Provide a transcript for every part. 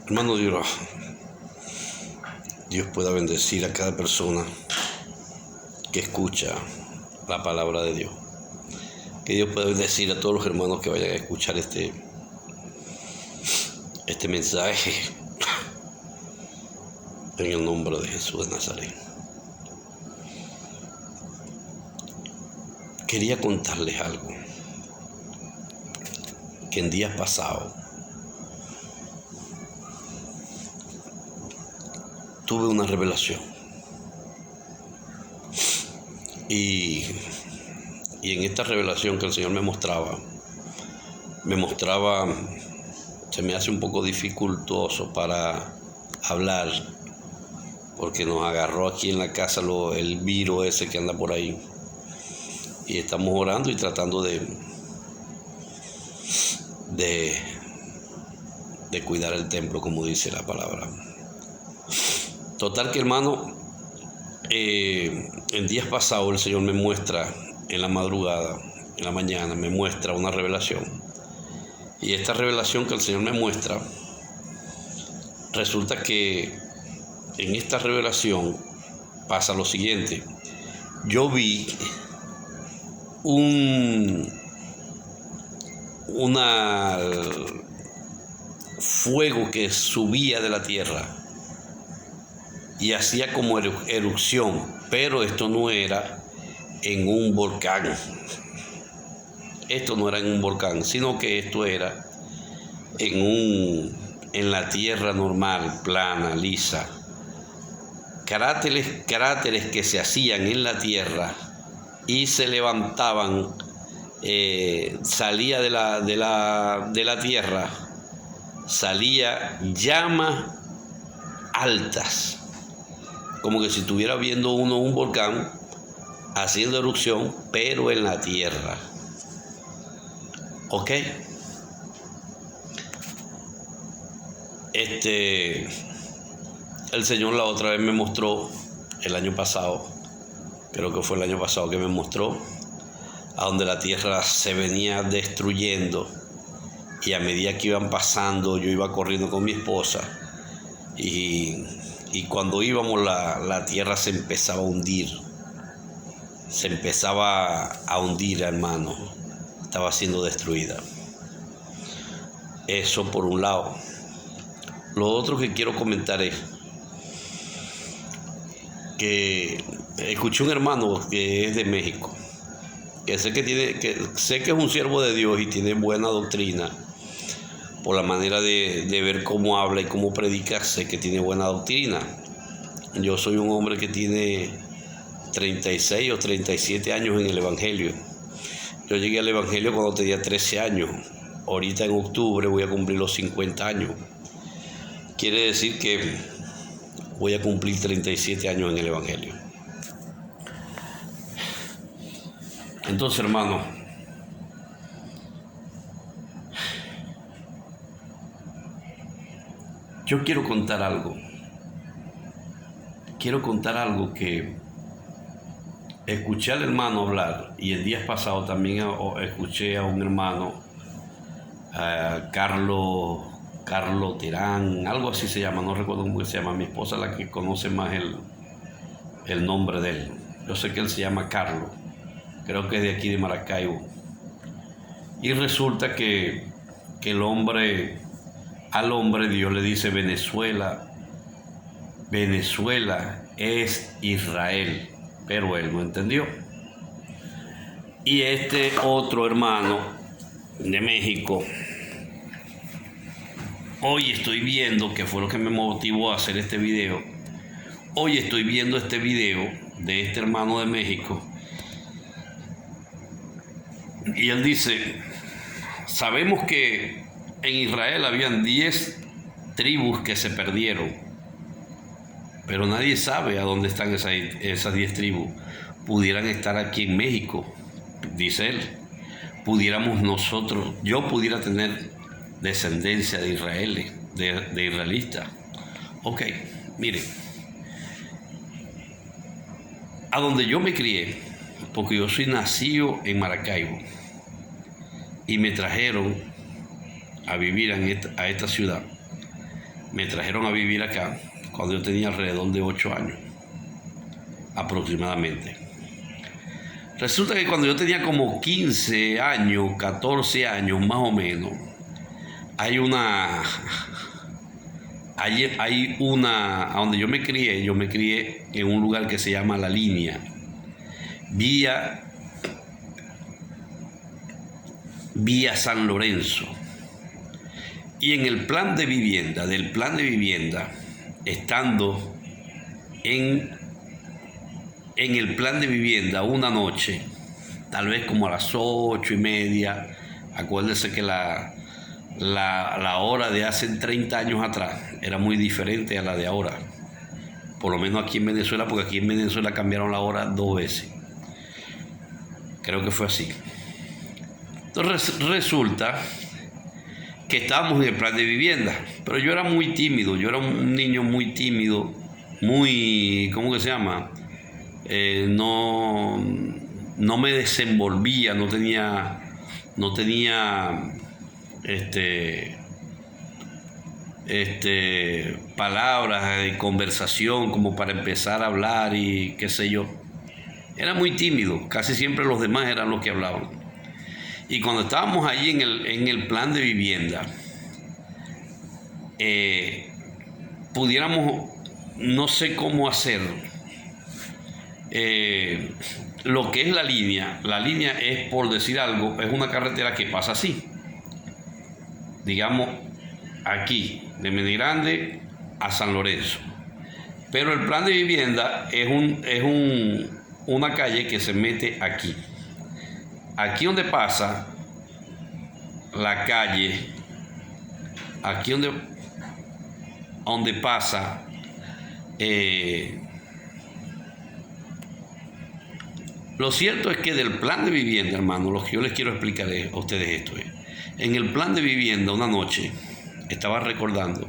Hermano Dios, Dios pueda bendecir a cada persona que escucha la palabra de Dios. Que Dios pueda bendecir a todos los hermanos que vayan a escuchar este mensaje en el nombre de Jesús de Nazaret. Quería contarles algo que en días pasados tuve una revelación y en esta revelación que el Señor me mostraba, se me hace un poco dificultoso para hablar porque nos agarró aquí en la casa el virus ese que anda por ahí y estamos orando y tratando de cuidar el templo, como dice la palabra. Total que, hermano, en días pasados el Señor me muestra en la madrugada, en la mañana, me muestra una revelación. Y esta revelación que el Señor me muestra, resulta que en esta revelación pasa lo siguiente. Yo vi un fuego que subía de la tierra y hacía como erupción, pero esto no era en un volcán. Esto no era en un volcán, sino que esto era en la tierra normal, plana, lisa. Cráteres que se hacían en la tierra y se levantaban, salía de la tierra, salía llamas altas, como que si estuviera viendo uno un volcán haciendo erupción, pero en la tierra. ¿Ok? El Señor la otra vez me mostró, el año pasado, creo que fue el año pasado que me mostró, a donde la tierra se venía destruyendo y a medida que iban pasando, yo iba corriendo con mi esposa y cuando íbamos la tierra se empezaba a hundir. Se empezaba a hundir, hermano. Estaba siendo destruida. Eso por un lado. Lo otro que quiero comentar es que escuché un hermano que es de México, que sé que es un siervo de Dios y tiene buena doctrina. Por la manera de ver cómo habla y cómo predica, sé que tiene buena doctrina. Yo soy un hombre que tiene 36 o 37 años en el Evangelio. Yo llegué al Evangelio cuando tenía 13 años. Ahorita en octubre voy a cumplir los 50 años. Quiere decir que voy a cumplir 37 años en el Evangelio. Entonces, hermano, yo quiero contar algo. Quiero contar algo que escuché al hermano hablar y el día pasado también escuché a un hermano, Carlos Terán, algo así se llama, no recuerdo cómo se llama, mi esposa la que conoce más el nombre de él. Yo sé que él se llama Carlos, creo que es de aquí de Maracaibo. Y resulta que al hombre Dios le dice Venezuela es Israel, pero él no entendió. Y este otro hermano de México, hoy estoy viendo, que fue lo que me motivó a hacer este video, hoy estoy viendo este video de este hermano de México y él dice, sabemos que en Israel habían 10 tribus que se perdieron, pero nadie sabe a dónde están esas 10 tribus. Pudieran estar aquí en México, dice él. Yo pudiera tener descendencia de israelitas. Ok, mire, a donde yo me crié, porque yo soy nacido en Maracaibo y me trajeron a vivir a esta ciudad. me trajeron a vivir acá cuando yo tenía alrededor de 8 años, aproximadamente. Resulta que cuando yo tenía como 15 años, 14 años más o menos, hay una, a donde yo me crié en un lugar que se llama La Línea, vía San Lorenzo. Y en el plan de vivienda, estando en el plan de vivienda una noche, tal vez como a las 8:30, acuérdese que la hora de hace 30 años atrás era muy diferente a la de ahora, por lo menos aquí en Venezuela, porque aquí en Venezuela cambiaron la hora 2 veces, creo que fue así. Entonces resulta que estábamos en el plan de vivienda, pero yo era muy tímido, yo era un niño muy tímido, muy, ¿cómo que se llama? No me desenvolvía, no tenía palabras de conversación como para empezar a hablar y qué sé yo. Era muy tímido, casi siempre los demás eran los que hablaban. Y cuando estábamos allí en el plan de vivienda, pudiéramos, no sé cómo hacer, lo que es la línea. La línea es, por decir algo, es una carretera que pasa así. Digamos, aquí, de Menigrande a San Lorenzo. Pero el plan de vivienda es una calle que se mete aquí. Aquí donde pasa la calle, aquí donde pasa lo cierto es que del plan de vivienda, hermano, lo que yo les quiero explicar a ustedes esto es, en el plan de vivienda una noche estaba recordando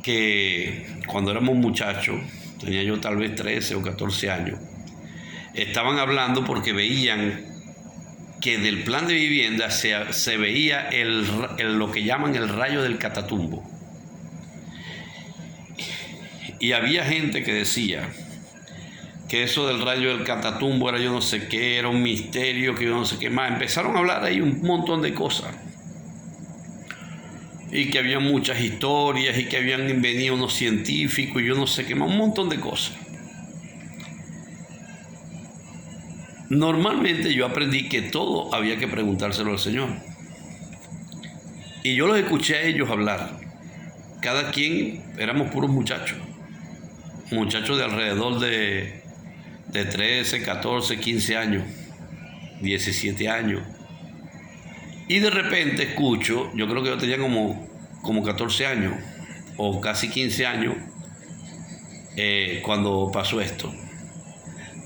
que cuando éramos muchachos, tenía yo tal vez 13 o 14 años, estaban hablando porque veían que del plan de vivienda se veía lo que llaman el rayo del Catatumbo. Y había gente que decía que eso del rayo del Catatumbo era yo no sé qué, era un misterio, que yo no sé qué más. Empezaron a hablar ahí un montón de cosas. Y que había muchas historias y que habían venido unos científicos y yo no sé qué más, un montón de cosas. Normalmente yo aprendí que todo había que preguntárselo al Señor. Y yo los escuché a ellos hablar. Cada quien, éramos puros muchachos. Muchachos de alrededor de 13, 14, 15 años, 17 años. Y de repente escucho, yo creo que yo tenía como 14 años o casi 15 años cuando pasó esto.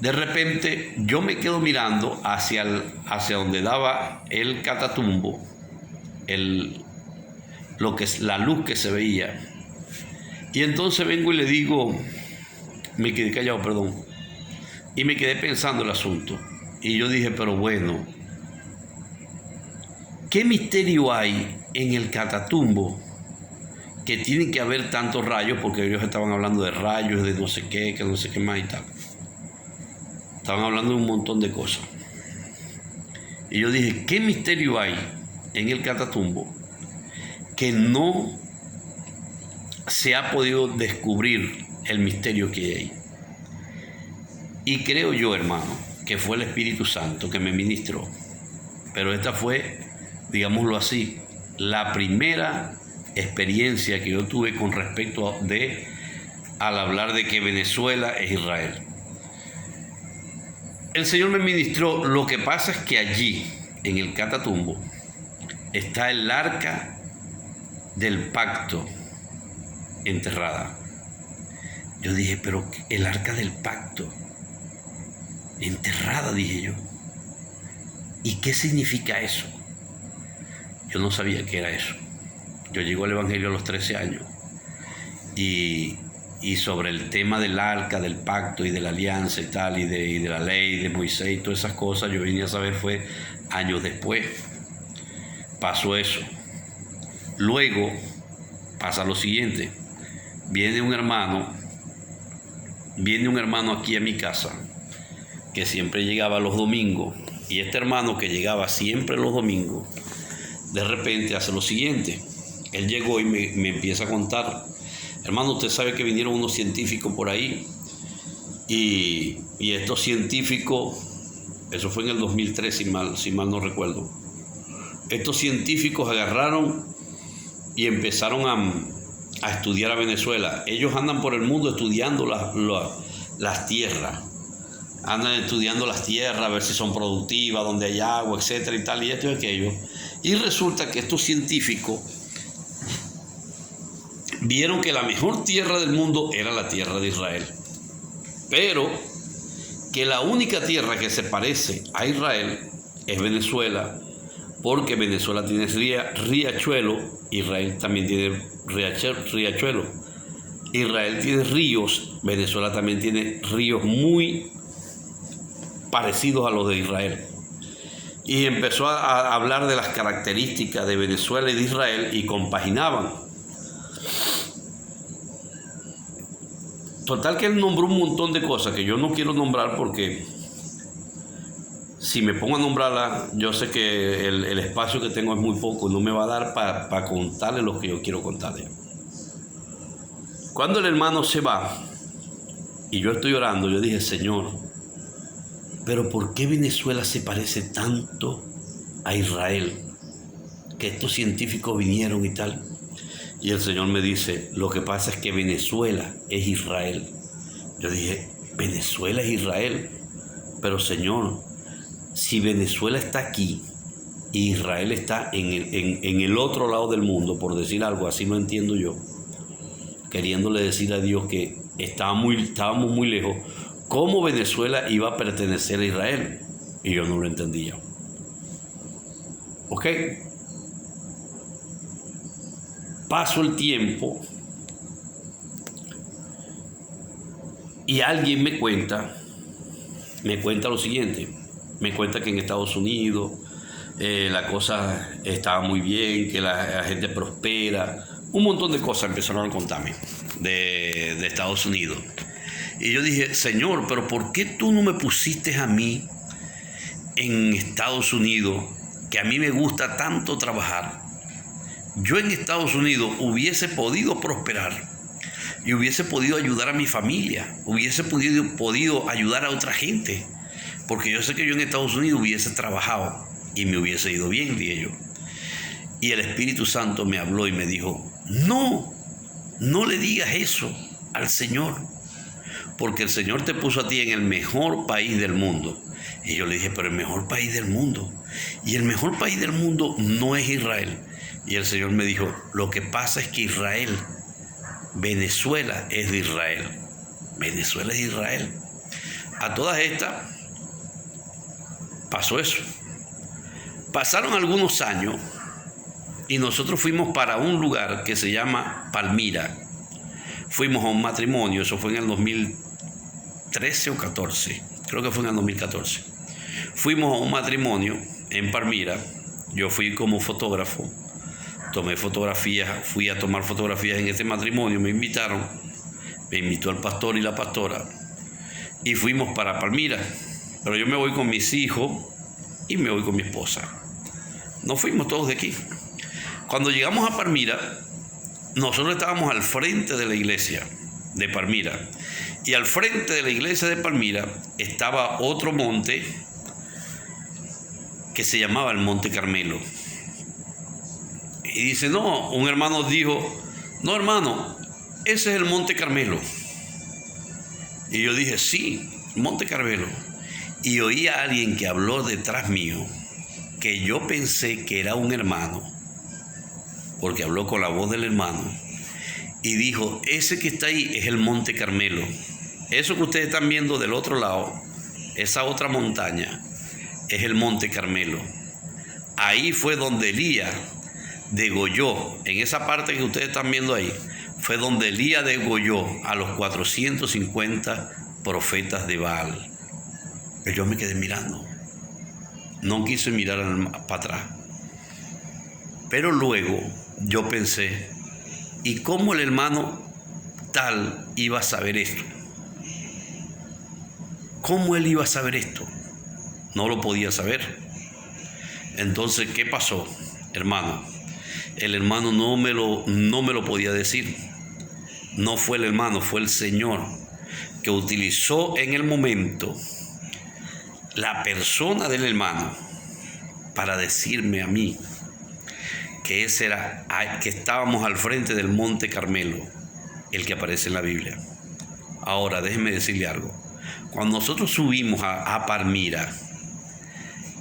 De repente yo me quedo mirando hacia donde daba el Catatumbo, lo que es la luz que se veía. Y entonces vengo y le digo, me quedé callado, perdón, y me quedé pensando el asunto. Y yo dije, pero bueno, ¿qué misterio hay en el Catatumbo que tienen que haber tantos rayos? Porque ellos estaban hablando de rayos, de no sé qué, que no sé qué más y tal. Estaban hablando de un montón de cosas. Y yo dije, ¿qué misterio hay en el Catatumbo que no se ha podido descubrir el misterio que hay? Y creo yo, hermano, que fue el Espíritu Santo que me ministró. Pero esta fue, digámoslo así, la primera experiencia que yo tuve con respecto al hablar de que Venezuela es Israel. El Señor me ministró. Lo que pasa es que allí, en el Catatumbo, está el arca del pacto enterrada. Yo dije, pero el arca del pacto enterrada, dije yo. ¿Y qué significa eso? Yo no sabía qué era eso. Yo llego al Evangelio a los 13 años y sobre el tema del arca, del pacto y de la alianza y tal, y de la ley de Moisés y todas esas cosas, yo vine a saber fue años después. Pasó eso. Luego pasa lo siguiente. Viene un hermano aquí a mi casa, que siempre llegaba los domingos, y este hermano que llegaba siempre los domingos, de repente hace lo siguiente. Él llegó y me empieza a contar: hermano, usted sabe que vinieron unos científicos por ahí, y estos científicos, eso fue en el 2003, si mal no recuerdo, estos científicos agarraron y empezaron a estudiar a Venezuela. Ellos andan por el mundo estudiando las tierras. Andan estudiando las tierras, a ver si son productivas, donde hay agua, etcétera y tal, y esto y aquello. Y resulta que estos científicos vieron que la mejor tierra del mundo era la tierra de Israel. Pero que la única tierra que se parece a Israel es Venezuela, porque Venezuela tiene riachuelo, Israel también tiene riachuelo. Israel tiene ríos, Venezuela también tiene ríos muy parecidos a los de Israel. Y empezó a hablar de las características de Venezuela y de Israel y compaginaban. Total que él nombró un montón de cosas que yo no quiero nombrar, porque si me pongo a nombrarlas, yo sé que el espacio que tengo es muy poco y no me va a dar para contarle lo que yo quiero contarle. Cuando el hermano se va y yo estoy orando, yo dije: Señor, pero ¿por qué Venezuela se parece tanto a Israel? Que estos científicos vinieron y tal. Y el Señor me dice: lo que pasa es que Venezuela es Israel. Yo dije: Venezuela es Israel. Pero Señor, si Venezuela está aquí y Israel está en el otro lado del mundo, por decir algo, así lo entiendo yo, queriéndole decir a Dios que estábamos muy lejos, ¿cómo Venezuela iba a pertenecer a Israel? Y yo no lo entendía. ¿Ok? Paso el tiempo y alguien me cuenta lo siguiente. Me cuenta que en Estados Unidos la cosa estaba muy bien, que la gente prospera. Un montón de cosas empezaron a contarme de Estados Unidos. Y yo dije: Señor, pero ¿por qué tú no me pusiste a mí en Estados Unidos, que a mí me gusta tanto trabajar? Yo en Estados Unidos hubiese podido prosperar y hubiese podido ayudar a mi familia, hubiese podido ayudar a otra gente, porque yo sé que yo en Estados Unidos hubiese trabajado y me hubiese ido bien, dije yo. Y el Espíritu Santo me habló y me dijo: no le digas eso al Señor, porque el Señor te puso a ti en el mejor país del mundo. Y yo le dije: pero el mejor país del mundo, y el mejor país del mundo no es Israel. Y el Señor me dijo: lo que pasa es que Venezuela es de Israel. Venezuela es Israel. A todas estas pasó eso. Pasaron algunos años y nosotros fuimos para un lugar que se llama Palmira. Fuimos a un matrimonio, eso fue en el 2013 o 14, creo que fue en el 2014. Fuimos a un matrimonio en Palmira. Yo fui como fotógrafo, tomé fotografías, fui a tomar fotografías en este matrimonio, me invitaron, me invitó el pastor y la pastora y fuimos para Palmira. Pero yo me voy con mis hijos y me voy con mi esposa. No fuimos todos de aquí. Cuando llegamos a Palmira, nosotros estábamos al frente de la iglesia de Palmira, y al frente de la iglesia de Palmira estaba otro monte que se llamaba el Monte Carmelo. Y dice: no, un hermano dijo: no, hermano, ese es el Monte Carmelo. Y yo dije: sí, Monte Carmelo. Y oí a alguien que habló detrás mío, que yo pensé que era un hermano, porque habló con la voz del hermano, y dijo: ese que está ahí es el Monte Carmelo. Eso que ustedes están viendo del otro lado, esa otra montaña, es el Monte Carmelo. Ahí fue donde Elías degolló, en esa parte que ustedes están viendo ahí, fue donde Elías degolló a los 450 profetas de Baal. Y yo me quedé mirando, no quise mirar para atrás. Pero luego yo pensé: ¿Y cómo el hermano tal iba a saber esto? ¿Cómo él iba a saber esto? No lo podía saber. Entonces, ¿qué pasó, hermano? El hermano no me lo podía decir. No fue el hermano, fue el Señor que utilizó en el momento la persona del hermano para decirme a mí que ese era, que estábamos al frente del Monte Carmelo, el que aparece en la Biblia. Ahora, déjenme decirle algo. Cuando nosotros subimos a Palmira,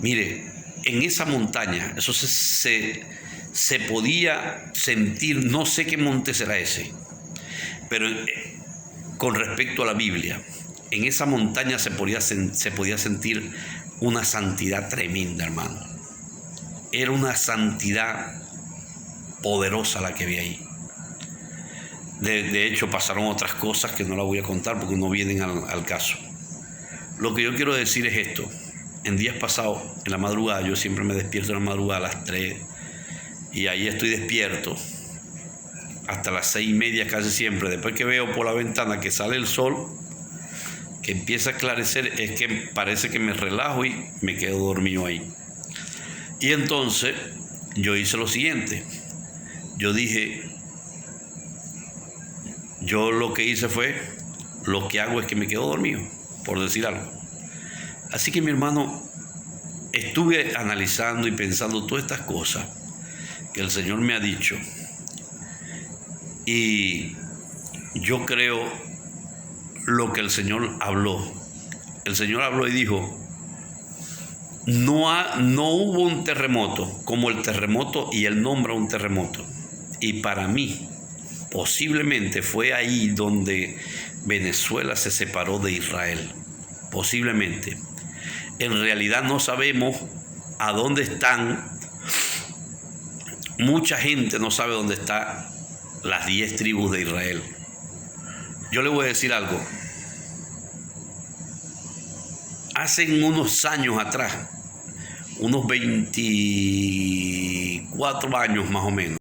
mire, en esa montaña, eso se podía sentir, no sé qué monte será ese, pero con respecto a la Biblia, en esa montaña se podía sentir una santidad tremenda, hermano. Era una santidad poderosa la que había ahí. De hecho, pasaron otras cosas que no las voy a contar porque no vienen al caso. Lo que yo quiero decir es esto. En días pasados, en la madrugada, yo siempre me despierto en la madrugada a las 3 y ahí estoy despierto hasta las 6:30 casi siempre. Después que veo por la ventana que sale el sol, que empieza a esclarecer, es que parece que me relajo y me quedo dormido ahí. Y entonces yo hice lo siguiente. Yo lo que hice fue, lo que hago es que me quedo dormido, por decir algo. Así que mi hermano, estuve analizando y pensando todas estas cosas que el Señor me ha dicho. Y yo creo lo que el Señor habló. El Señor habló y dijo, no hubo un terremoto como el terremoto, y Él nombra un terremoto. Y para mí, posiblemente fue ahí donde Venezuela se separó de Israel. Posiblemente. En realidad no sabemos a dónde están. Mucha gente no sabe dónde están las 10 tribus de Israel. Yo le voy a decir algo. Hace unos años atrás, unos 24 años más o menos,